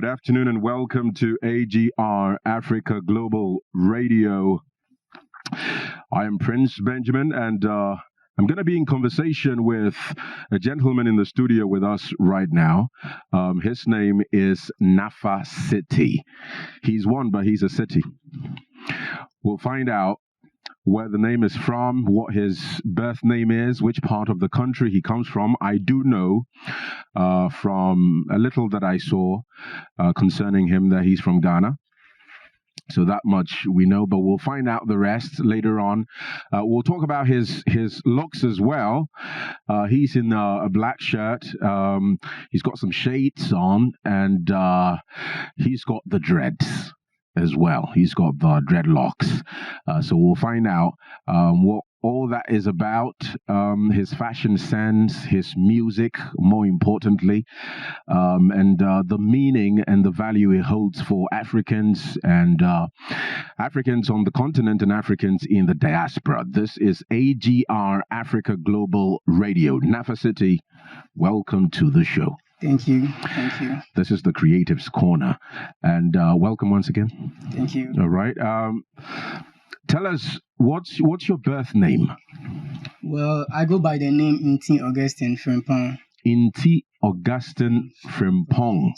afternoon and welcome to AGR Africa Global Radio. I am Prince Benjamin and I'm going to be in conversation with a gentleman in the studio with us right now. His name is Nafa City. He's one, but he's a city. We'll find out where the name is from, what his birth name is, which part of the country he comes from. I do know from a little that I saw concerning him that he's from Ghana. So that much we know, but we'll find out the rest later on. We'll talk about his looks as well. He's in a black shirt. He's got some shades on, and he's got the dreads as well. He's got the dreadlocks. So we'll find out what all that is about, his fashion sense, his music, more importantly, and the meaning and the value it holds for Africans and Africans on the continent and Africans in the diaspora. This is AGR Africa Global Radio. Nafa City, welcome to the show. Thank you. Thank you. This is the Creatives Corner. And welcome once again. Thank you. All right. Tell us, what's your birth name? Well, I go by the name Inti Augustine Frimpong. Inti Augustine Frimpong.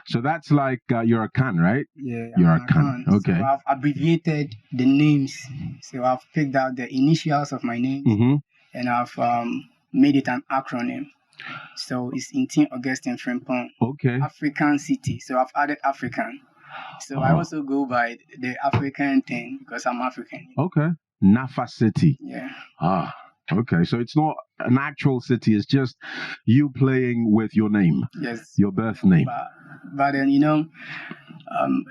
So that's like you're a Khan, right? Yeah, you're a Khan. Okay. So I've abbreviated the names. So I've picked out the initials of my name and I've made it an acronym. So it's Inti Augustine Frimpong. Okay. African City. So I've added African. So I also go by the African thing because I'm African. Okay. Nafa City. Yeah. Okay. So it's not an actual city. It's just you playing with your name. Yes. Your birth name. But then,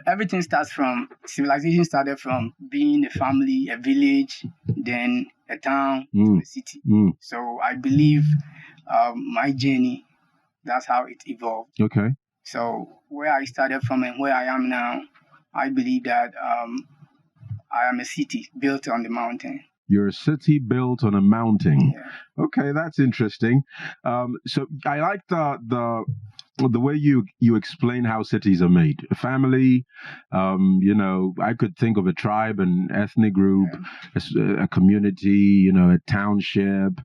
everything starts from, civilization started from being a family, a village, then a town, to a city. So I believe my journey, that's how it evolved. Okay. So where I started from and where I am now, I believe that I am a city built on the mountain. You're a city built on a mountain. Yeah. Okay, that's interesting. So I like the way you explain how cities are made. A family, I could think of a tribe, an ethnic group, a community, a township,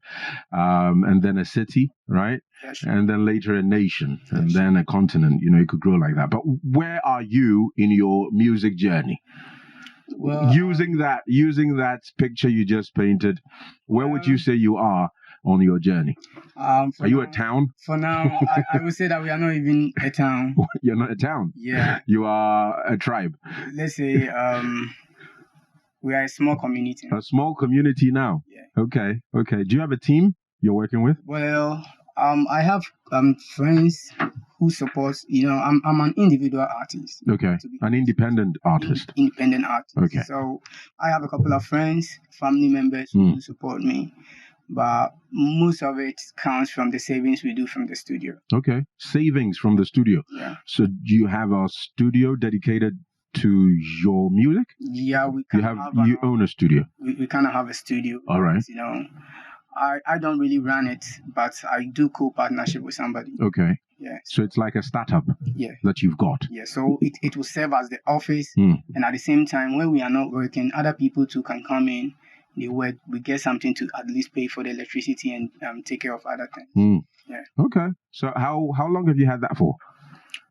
and then a city, right? Yeah, sure. And then later a nation, and then a continent. It could grow like that. But where are you in your music journey? Well, using that picture you just painted, where would you say you are on your journey? Are you a town? For now, I would say that we are not even a town. You're not a town? Yeah. You are a tribe. Let's say we are a small community. A small community now? Yeah. Okay. Do you have a team you're working with? Well, I have friends who supports, I'm an individual artist. Okay. An independent artist. Independent artist. Okay. So I have a couple of friends, family members who support me. But most of it comes from the savings we do from the studio. Okay. Savings from the studio. Yeah. So do you have a studio dedicated to your music? Yeah, you own a studio. We kind of have a studio. All right. I don't really run it, but I do co-partnership with somebody. Okay. Yeah. So it's like a startup that you've got. Yeah. So it will serve as the office. And at the same time, when we are not working, other people too can come in. They work. We get something to at least pay for the electricity and take care of other things. Yeah. Okay. So how long have you had that for?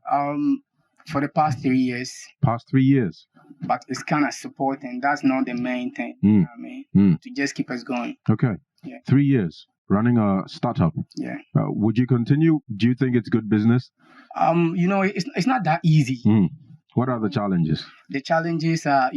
For the past 3 years. Past 3 years. But it's kind of support, and that's not the main thing. You know what I mean? To just keep us going. Okay. Yeah. 3 years running a startup. Yeah. Would you continue? Do you think it's good business? It's not that easy. What are the challenges? The challenges are,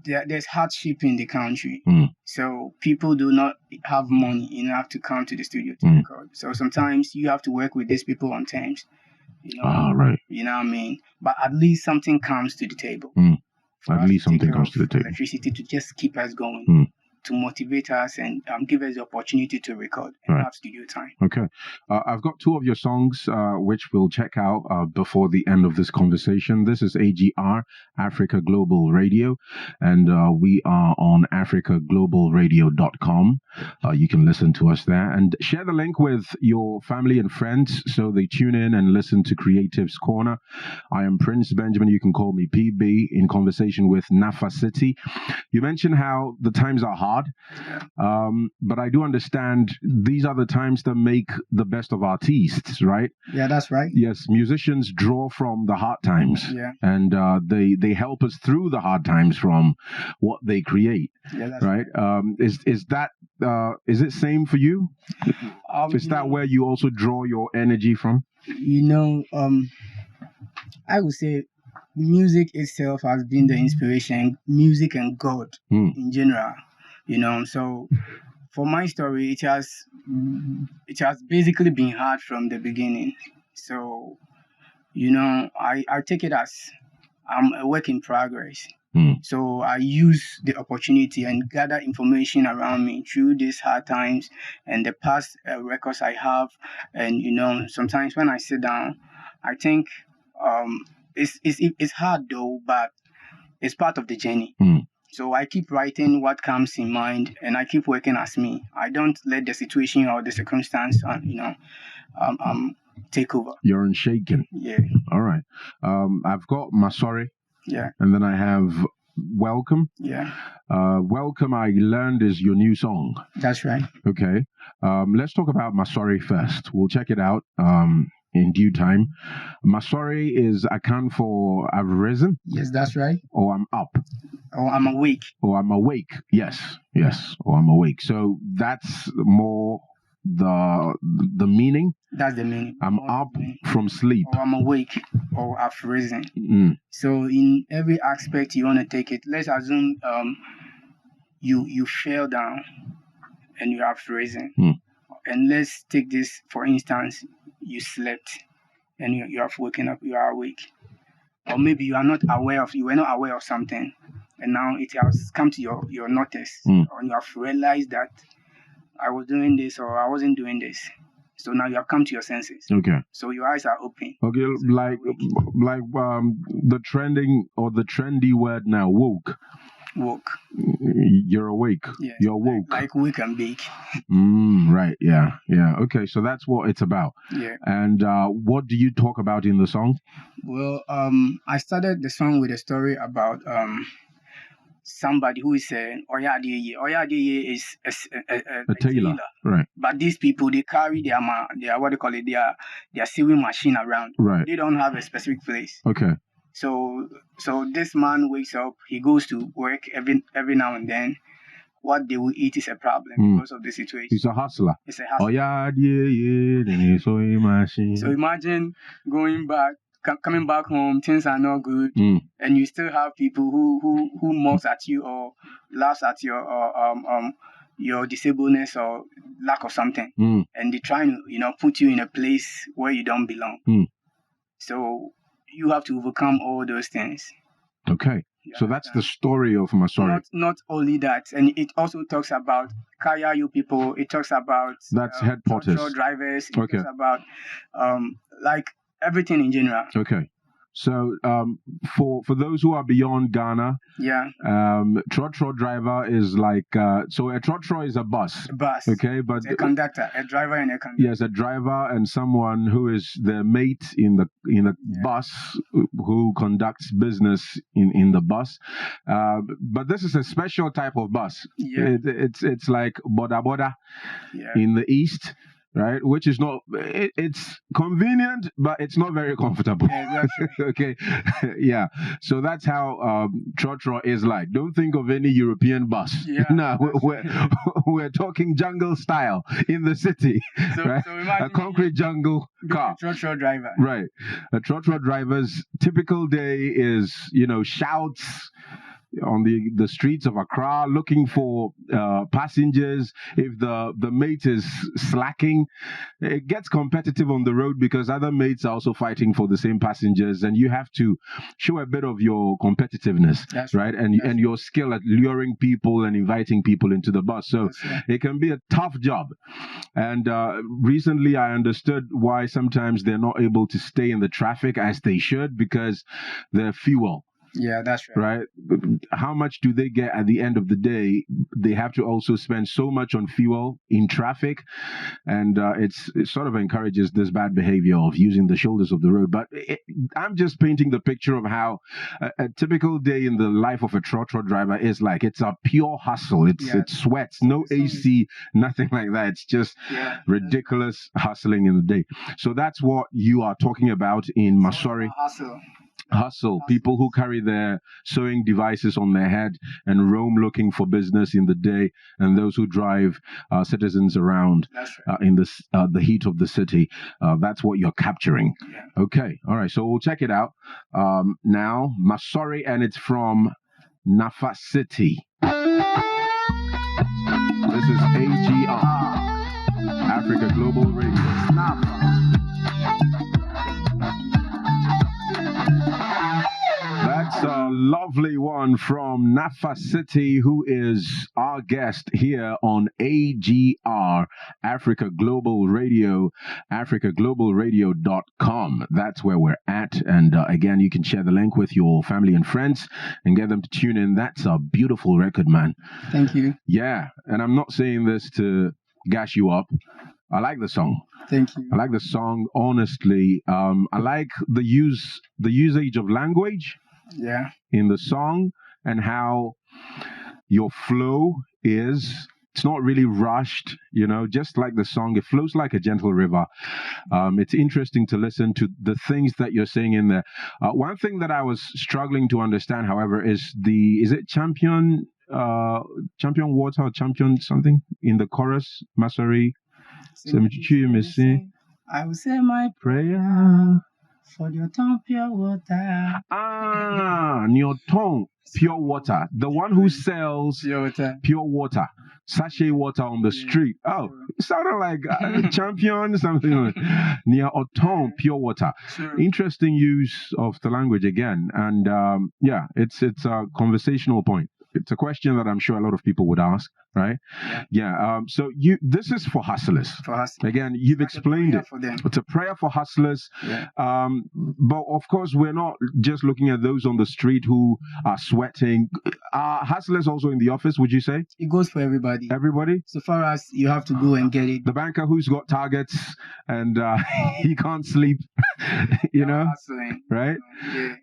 there's hardship in the country. So people do not have money enough to come to the studio to record. So sometimes you have to work with these people on terms. Right. You know what I mean? But at least something comes to the table. At least something comes to the table. Electricity to just keep us going. motivate us and give us the opportunity to record and have studio time. Okay. I've got two of your songs which we'll check out before the end of this conversation. This is AGR, Africa Global Radio, and we are on africaglobalradio.com. You can listen to us there and share the link with your family and friends so they tune in and listen to Creative's Corner. I am Prince Benjamin. You can call me PB, in conversation with Nafa City. You mentioned how the times are hard, but I do understand these are the times that make the best of artists, right? Yeah, that's right. Yes, musicians draw from the hard times, and they help us through the hard times from what they create. Yeah, that's right. Is it same for you? Is that where you also draw your energy from? I would say music itself has been the inspiration, music and God in general, so for my story, it has basically been hard from the beginning. So, I take it as I'm a work in progress. So I use the opportunity and gather information around me through these hard times and the past records I have. And, sometimes when I sit down, I think it's hard though, but it's part of the journey. So I keep writing what comes in mind, and I keep working as me. I don't let the situation or the circumstance, take over. You're unshaken. Yeah. All right. I've got Masore. Yeah. And then I have Welcome. Yeah. Welcome, I learned, is your new song. That's right. Okay. Let's talk about Masore first. We'll check it out in due time. Masore is account for I've risen. Yes, that's right. Or I'm up. Or I'm awake. Or I'm awake. Yes. Or I'm awake. So that's more the meaning. That's the meaning. I'm up from sleep. Or I'm awake. Or I've risen. So in every aspect you want to take it, let's assume you fell down and you have risen. And let's take this, for instance, you slept and you have woken up, you are awake. Or maybe you were not aware of something, and now it has come to your notice, or you have realized that I was doing this or I wasn't doing this. So now you have come to your senses. Okay. So your eyes are open. Okay, so the trendy word now, woke. Woke. You're awake. Yes, you're woke. Like wake and bake. Right. Yeah. Okay, so that's what it's about. Yeah. And what do you talk about in the song? Well, I started the song with a story about somebody who is Oyadeye. Oyadeye is a tailor. Right. But these people, they carry their what do you call it, their sewing machine around. Right. They don't have a specific place. Okay. So this man wakes up, he goes to work every now and then. What they will eat is a problem because of the situation. He's a hustler. It's a hustler. So imagine going back, coming back home, things are not good, and you still have people who mocks at you or laughs at your disableness or lack of something, and they try to put you in a place where you don't belong. So you have to overcome all those things. Okay. So that's the story of Masore. Not only that, and it also talks about Kaya you people. It talks about that's headquarters, drivers. It talks about like everything in general. Okay. So for those who are beyond Ghana, trotro driver is like so a trotro is a bus. Okay, but it's a conductor, a driver and a conductor. Yes, a driver and someone who is the mate in the bus who conducts business in the bus. But this is a special type of bus. Yeah. It's like boda in the east. Right, which is not, it's convenient, but it's not very comfortable. Yeah, exactly. Okay, yeah. So that's how trotro is like. Don't think of any European bus. Yeah, no, we're talking jungle style in the city. Right? So imagine a concrete jungle car. A trotro driver. Right. A trotro driver's typical day is, shouts, on the streets of Accra looking for passengers. If the mate is slacking, it gets competitive on the road because other mates are also fighting for the same passengers, and you have to show a bit of your competitiveness, right? And your skill at luring people and inviting people into the bus. So it can be a tough job. And recently I understood why sometimes they're not able to stay in the traffic as they should, because their fuel. Yeah, that's right. Right? How much do they get at the end of the day? They have to also spend so much on fuel in traffic, and it sort of encourages this bad behavior of using the shoulders of the road. But I'm just painting the picture of how a typical day in the life of a trotro driver is like. It's a pure hustle. It's sweats, no AC, nothing like that. It's just ridiculous hustling in the day. So that's what you are talking about in Masore. Hustle, people who carry their sewing devices on their head and roam looking for business in the day, and those who drive citizens around in the heat of the city. That's what you're capturing. Yeah. Okay, all right, so we'll check it out now. Masore, and it's from Nafa City. This is AGR, Africa Global Radio. That's a lovely one from Nafa City, who is our guest here on AGR, Africa Global Radio, africaglobalradio.com. That's where we're at. And again, you can share the link with your family and friends and get them to tune in. That's a beautiful record, man. Thank you. Yeah. And I'm not saying this to gash you up. I like the song. Thank you. I like the song, honestly. I like the usage of language in the song, and how your flow is. It's not really rushed, just like the song. It flows like a gentle river. It's interesting to listen to the things that you're saying in there. One thing that I was struggling to understand, however, is it champion water or champion something in the chorus, Masore? I will say my prayer for your tongue pure water. Your tongue pure water. The one who sells pure water, sachet water on the street. Oh, it sounded like a champion, something. Near your tongue pure water. Sure. Interesting use of the language again, and it's a conversational point. It's a question that I'm sure a lot of people would ask, right? Yeah. So this is for hustlers. Again, you've explained it. It's a prayer for hustlers. Yeah. But of course, we're not just looking at those on the street who are sweating. Are hustlers also in the office, would you say? It goes for everybody. Everybody? So far as you have to go and get it. The banker who's got targets and he can't sleep, hustling. Right?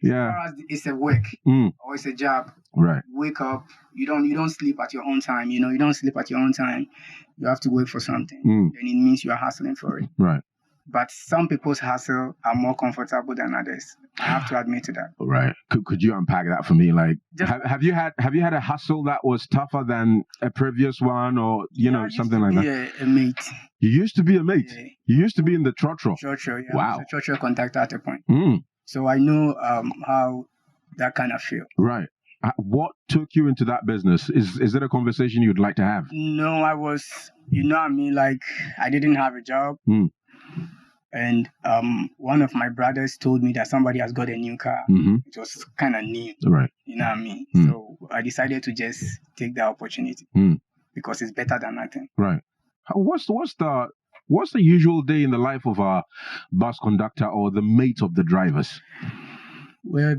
Yeah. So far as it's a work or it's a job. Right. Wake up. You don't sleep at your own time. You don't sleep at your own time. You have to wait for something. And it means you are hustling for it. Right. But some people's hustle are more comfortable than others. I have to admit to that. Right. Could you unpack that for me? Like, have you had a hustle that was tougher than a previous one, or something like that? Yeah, a mate. You used to be a mate. Yeah. You used to be in the trotro. Trotro, yeah. Wow. I was a trotro conductor at a point. So I know how that kind of feel. Right. What took you into that business? Is it a conversation you'd like to have? No, I was, like I didn't have a job. And one of my brothers told me that somebody has got a new car. It was kind of new. Right. You know what I mean? So I decided to just take the opportunity because it's better than nothing. Right. What's the usual day in the life of a bus conductor or the mate of the drivers? We're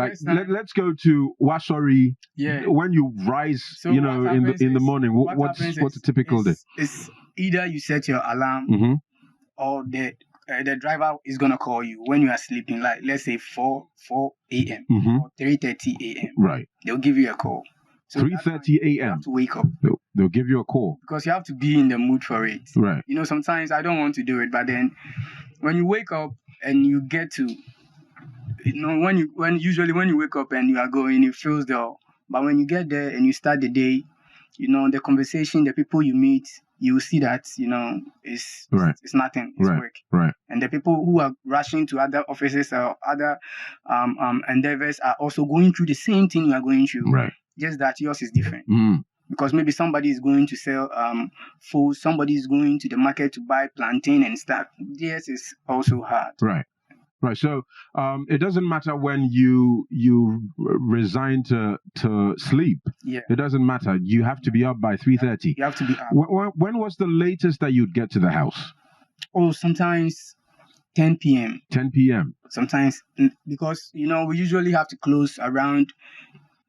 let's go to Wasori. Yeah. When you rise, in the morning, what's a typical day? It's either you set your alarm or the driver is gonna call you when you are sleeping. Like let's say 4 a.m. or 3:30 a.m. Right. They'll give you a call. So 3:30 a.m. You have to wake up. They'll give you a call because you have to be in the mood for it. Right. Sometimes I don't want to do it, but then when you wake up and you get to when you wake up and you are going, it feels dull. But when you get there and you start the day, the conversation, the people you meet, you will see that, you know, it's nothing. It's work. Right. And the people who are rushing to other offices or other endeavors are also going through the same thing you are going through. Right. Just that yours is different. Because maybe somebody is going to sell food, somebody is going to the market to buy plantain and stuff. Theirs is also hard. Right. Right. So it doesn't matter when you resign to sleep. Yeah. It doesn't matter. You have to be up by 3:30. You have to be up. When was the latest that you'd get to the house? Oh, sometimes 10 p.m. 10 p.m. Sometimes, because, you know, we usually have to close around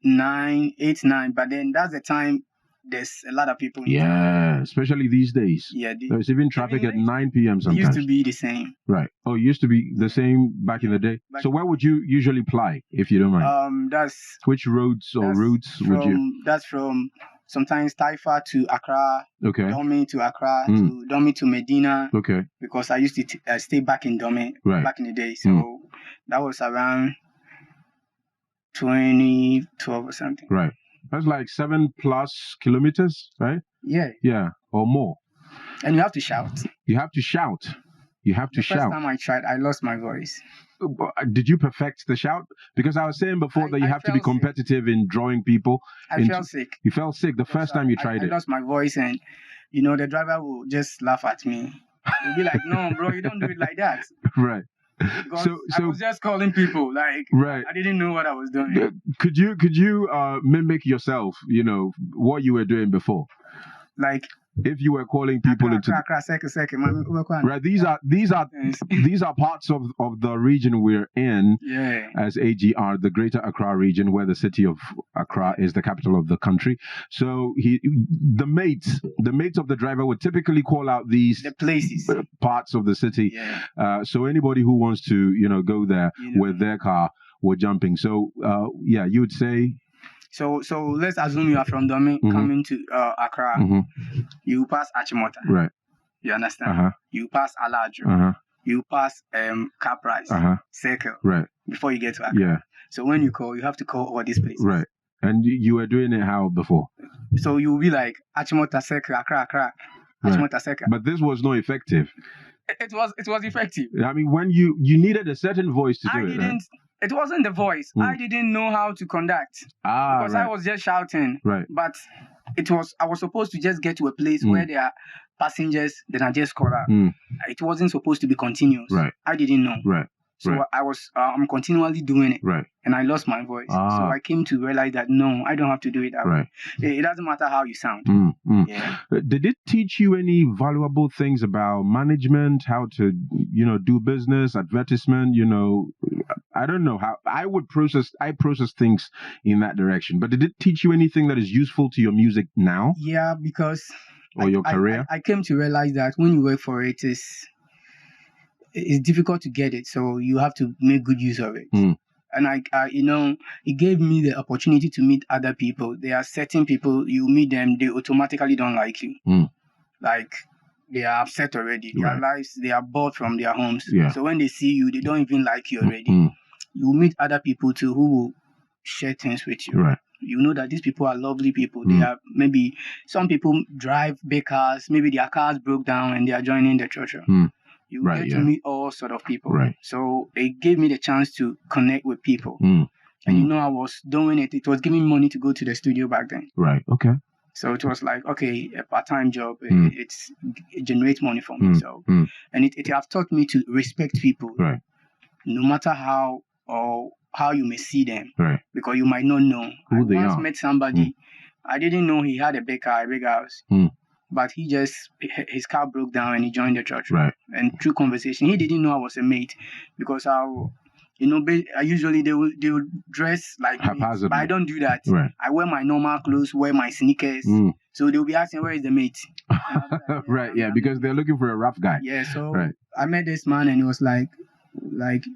8, 9. But then that's the time there's a lot of people. Yeah, especially these days. Yeah. There's even traffic at 9 p.m. sometimes. It used to be the same. Right. Oh, it used to be the same back in the day. So where would you usually ply, if you don't mind? Which routes or routes would you? That's from sometimes Taifa to Accra. Okay. Dome to Accra, to Dome to Medina. Okay. Because I used to stay back in Dome back in the day. So that was around 2012 or something. Right. That's like 7+ kilometers, right? Yeah. Yeah, or more. And you have to shout. You have to shout. The first time I tried, I lost my voice. Did you perfect the shout? Because I was saying before that you have to be competitive in drawing people. I felt sick. You felt sick the first time you tried it? I lost my voice, and, you know, the driver will just laugh at me. He'll be like, no, bro, you don't do it like that. Right. So I was just calling people, like, I didn't know what I was doing. Could you mimic yourself, you know, what you were doing before? Like, if you were calling people right, these are parts of the region we're in, as AGR, the Greater Accra region, where the city of Accra is the capital of the country. So the mates of the driver would typically call out the places, parts of the city. So anybody who wants to, you know, go there with their car or jumping. So you would say. So let's assume you are from Dome coming to Accra. You pass Achimota. Right. You understand? You pass Alajo. You pass Caprice. Circle. Right. Before you get to Accra. Yeah. So when you call, you have to call all these places. Right. And you were doing it how before? So you'll be like Achimota Circle, Accra. Achimota Circle. But this was not effective. It was effective. I mean, when you needed a certain voice to do it. Right? It wasn't the voice. I didn't know how to conduct. Because I was just shouting. Right. But I was supposed to just get to a place where there are passengers, then I just call out. It wasn't supposed to be continuous. Right. I didn't know. Right. So I was continually doing it. Right. And I lost my voice. So I came to realize that no, I don't have to do it that way. It doesn't matter how you sound. Yeah. Did it teach you any valuable things about management, how to, you know, do business, advertisement, you know? I don't know how I process things in that direction. But did it teach you anything that is useful to your music now? Yeah, because your career? I came to realize that when you work for it, it's difficult to get it. So you have to make good use of it. And I you know, it gave me the opportunity to meet other people. There are certain people, you meet them, they automatically don't like you. Like, they are upset already. Their lives, they are bored from their homes. So when they see you, they don't even like you already. You meet other people too who will share things with you. Right. You know that these people are lovely people. They are, maybe some people drive big cars, maybe their cars broke down and they are joining the church. You get to meet all sort of people. Right. So it gave me the chance to connect with people. And you know, I was doing it. It was giving me money to go to the studio back then. Right. Okay. So it was like, okay, a part-time job. It generates money for me. So and it has taught me to respect people. Right. No matter how you may see them. Right. Because you might not know. Who they once are. met somebody. I didn't know he had a big car, a big house. But his car broke down and he joined the church. Right. And through conversation, he didn't know I was a mate because usually they would dress like me, but I don't do that. Right. I wear my normal clothes, wear my sneakers. So they'll be asking, where is the mate? Right, because they're looking for a rough guy. Yeah, so I met this man and he was like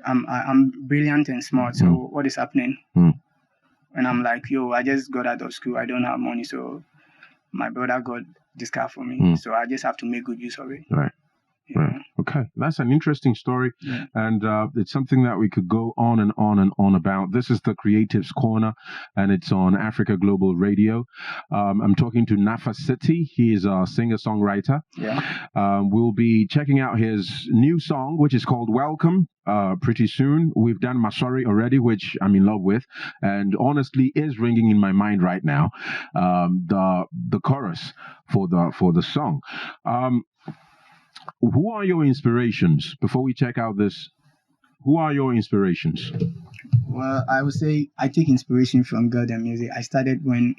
I'm brilliant and smart, so what is happening? And I'm like, yo, I just got out of school, I don't have money, so my brother got this car for me, so I just have to make good use of it. Right. Yeah. Right. Okay, that's an interesting story, and it's something that we could go on and on and on about. This is the Creatives Corner, and it's on Africa Global Radio. I'm talking to Nafa City. He is a singer-songwriter. We'll be checking out his new song, which is called Welcome, pretty soon. We've done Masore already, which I'm in love with, and honestly is ringing in my mind right now. The chorus for the song. Who are your inspirations? Before we check out this, who are your inspirations? Well, I would say I take inspiration from God and music. I started when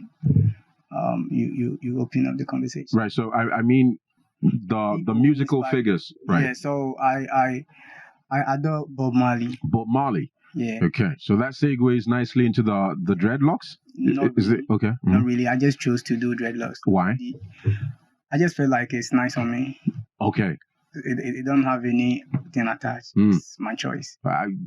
you open up the conversation. Right. So I mean the musical figures. Right. Yeah. So I adore Bob Marley. Bob Marley. Yeah. Okay. So that segues nicely into the dreadlocks. Is it okay? Mm-hmm. Not really. I just chose to do dreadlocks. Why? I just feel like it's nice on me. Okay. It don't have anything attached. It's my choice.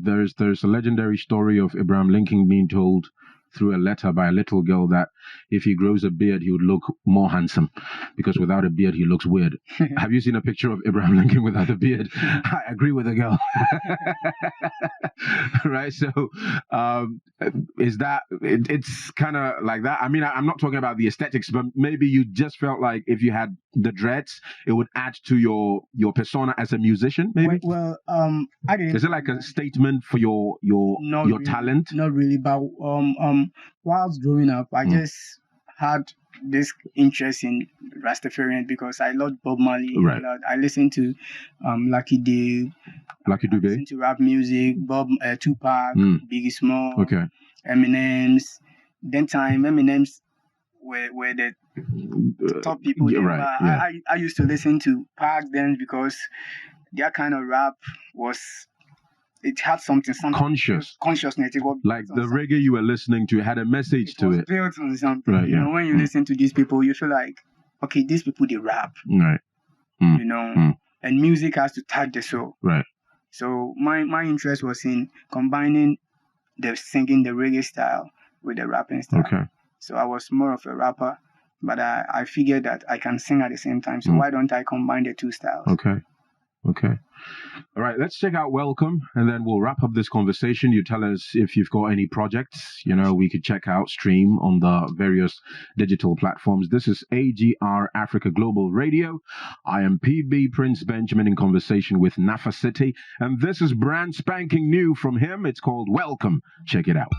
There's a legendary story of Abraham Lincoln being told through a letter by a little girl that if he grows a beard, he would look more handsome, because without a beard, he looks weird. Have you seen a picture of Abraham Lincoln without a beard? I agree with the girl. Right? So is that, it's kind of like that. I mean, I'm not talking about the aesthetics, but maybe you just felt like if you had the dreads, it would add to your persona as a musician, maybe? Well, I didn't. Is it like a statement for your really, talent? Not really, but whilst growing up, I just had this interest in Rastafarian because I loved Bob Marley. Right. I listened to Lucky Dube. I listened to rap music, Tupac, Biggie Small, Eminem's. Then Eminem's were the top people. Yeah, right. Yeah. I used to listen to Pac then because their kind of rap it had something consciousness. It was like the reggae you were listening to had a message to it. Built on something. Right, you know, when you listen to these people, you feel like, okay, these people they rap. Right. You know, and music has to touch the soul. Right. So my interest was in combining the singing, the reggae style with the rapping style. Okay. So I was more of a rapper, but I figured that I can sing at the same time. So why don't I combine the two styles? Okay. All right, let's check out Welcome, and then we'll wrap up this conversation. You tell us if you've got any projects, we could check out, stream on the various digital platforms. This is AGR Africa Global Radio. I am PB Prince Benjamin in conversation with Nafa City, and this is brand spanking new from him. It's called Welcome. Check it out.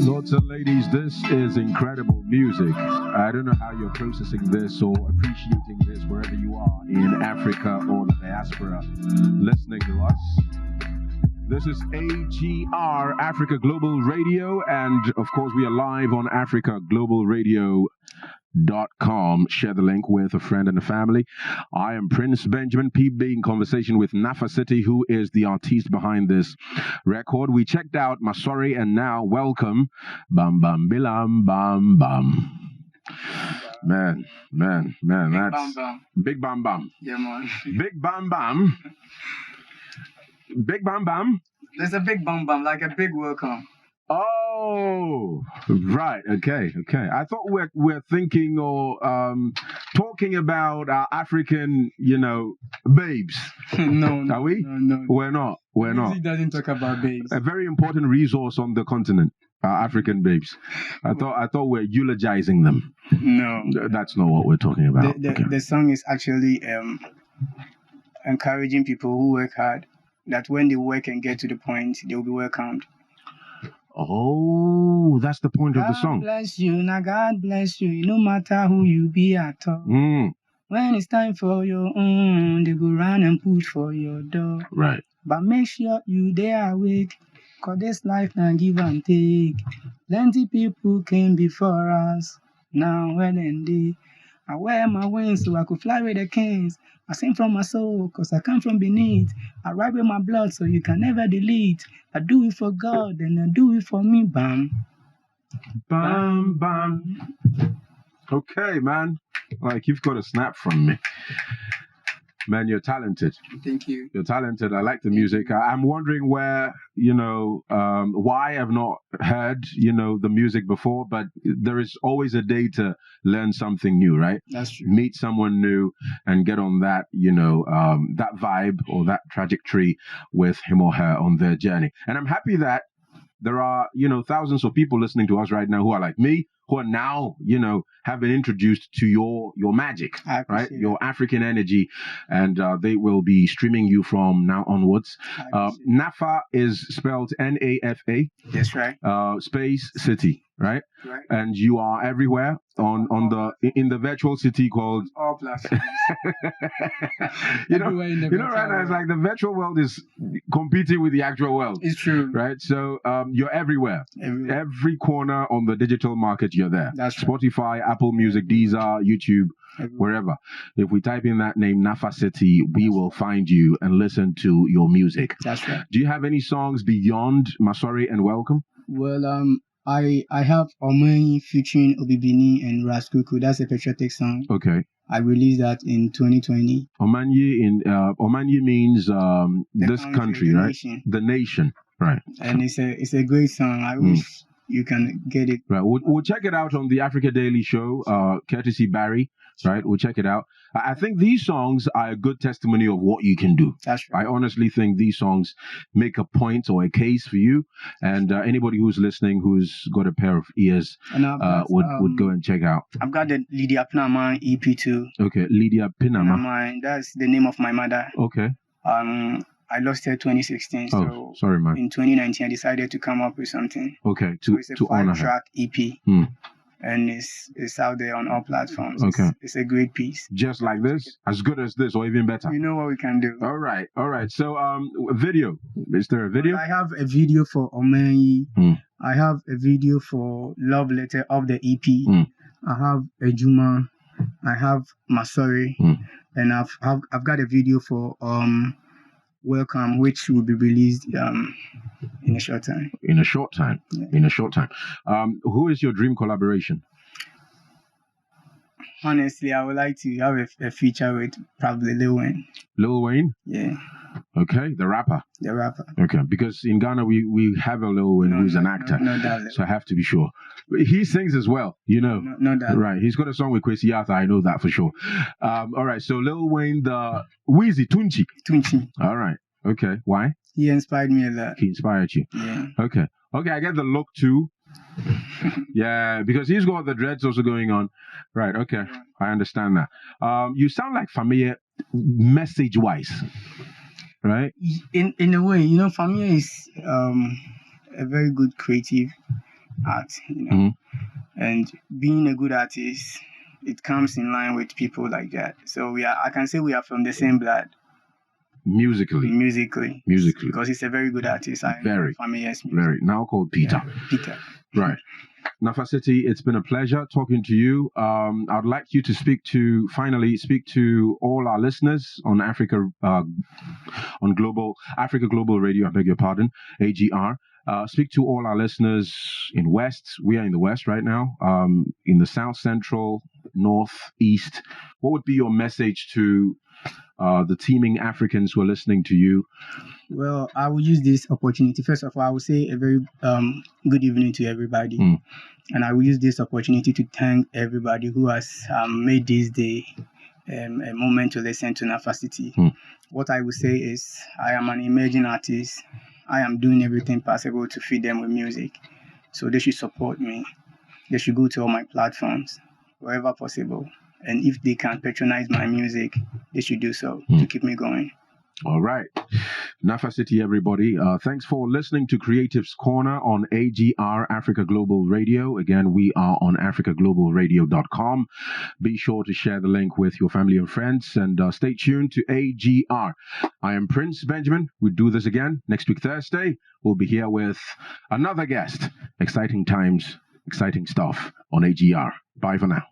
Lords and ladies, this is incredible music. I don't know how you're processing this or appreciating this wherever you are in Africa or the diaspora listening to us. This is AGR Africa Global Radio, and of course we are live on Africa Global Radio. .com. Share the link with a friend and a family. I am Prince Benjamin, PB, in conversation with Nafa City, who is the artist behind this record. We checked out Masore, and now Welcome. Bam bam bilam bam bam. Man, Big that's bam bam. Big bam bam. Yeah, man. Big bam bam. Big bam bam. There's a big bam bam, like a big welcome. Oh, right. Okay. I thought we're thinking or talking about our African, babes. No. Are we? No. We're not. Music doesn't talk about babes. A very important resource on the continent, our African babes. I thought we're eulogizing them. No. That's not what we're talking about. The song is actually encouraging people who work hard, that when they work and get to the point, they will be welcomed. Oh, that's the point of the song. God bless you, now God bless you, no matter who you be at all. When it's time for your own, they go round and push for your door. Right. But make sure you there awake, cause this life now give and take. Plenty people came before us, now when and they. I wear my wings so I could fly with the kings. I sing from my soul cause I come from beneath. I ride with my blood so you can never delete. I do it for God and I do it for me. Bam. Bam, bam. Okay, man. Like, you've got a snap from me. Man, you're talented. Thank you. You're talented. I like the music. I'm wondering where, why I've not heard, the music before, but there is always a day to learn something new, right? That's true. Meet someone new and get on that, that vibe or that trajectory with him or her on their journey. And I'm happy that there are, thousands of people listening to us right now who are like me, who are now, have been introduced to your magic, right? Your African energy, and they will be streaming you from now onwards. Nafa is spelled Nafa. That's right. Space City, right? Right. And you are everywhere in the virtual city called all platforms. Right now it's like the virtual world is competing with the actual world. It's true, right? So you're everywhere. Every corner on the digital market, you're there. That's right. Spotify, Apple Music, Deezer, YouTube, wherever. If we type in that name, Nafa City, we will find you and listen to your music. That's right. Do you have any songs beyond Masore and Welcome? Well, I have Oman featuring Obibini and Raskuku. That's a patriotic song. Okay. I released that in 2020. Omanyi means this country, right? Nation. The nation, right? And it's a great song. I wish you can get it. Right. We'll check it out on the Africa Daily Show, courtesy Barry. Right, we'll check it out. I think these songs are a good testimony of what you can do. That's right. I honestly think these songs make a point or a case for you, and anybody who's listening who's got a pair of ears would go and check out. I've got the Lydia Penamang EP too. Okay, Lydia Penamang. That's the name of my mother. Okay. I lost her 2016. Oh, sorry, man. In 2019, I decided to come up with something. Okay, it's a to honor her. 5-track EP. And it's out there on all platforms. Okay. It's a great piece. Just like this? As good as this, or even better? You know what we can do. All right. So, video. Is there a video? Well, I have a video for Omanyi. I have a video for Love Letter of the EP. I have Ejuma. I have Masore. And I've got a video for Welcome, which will be released in a short time. In a short time. Yeah. In a short time. Who is your dream collaboration? Honestly, I would like to have a feature with probably Lil Wayne. Lil Wayne? Yeah. Okay, the rapper. The rapper. Okay, because in Ghana we have a Lil Wayne who's an actor. No doubt. So I have to be sure. He sings as well, No doubt. Right, he's got a song with Kwesi Arthur, I know that for sure. All right, so Lil Wayne, the Wheezy, Tunchi. All right, okay, why? He inspired me a lot. He inspired you? Yeah. Okay, I get the look too. Yeah, because he's got the dreads also going on. Right, okay, I understand that. You sound like familiar message-wise. Right? In a way, Famia is a very good creative art, and being a good artist, it comes in line with people like that. So I can say we are from the same blood. Musically. Because he's a very good artist. Very. Now called Peter. Yeah, Peter. Right. Nafa City, it's been a pleasure talking to you. I'd like you to finally speak to all our listeners on Africa Global Radio, I beg your pardon, AGR. Speak to all our listeners in West. We are in the West right now. In the South, Central, North, East. What would be your message to the teeming Africans who are listening to you? Well, I will use this opportunity. First of all, I will say a very good evening to everybody. And I will use this opportunity to thank everybody who has made this day a moment to listen to Nafa City. What I will say is, I am an emerging artist. I am doing everything possible to feed them with music. So they should support me. They should go to all my platforms, wherever possible. And if they can patronize my music, they should do so to keep me going. All right. Nafa City, everybody. Thanks for listening to Creatives Corner on AGR Africa Global Radio. Again, we are on africaglobalradio.com. Be sure to share the link with your family and friends, and stay tuned to AGR. I am Prince Benjamin. We'll do this again next week, Thursday. We'll be here with another guest. Exciting times, exciting stuff on AGR. Bye for now.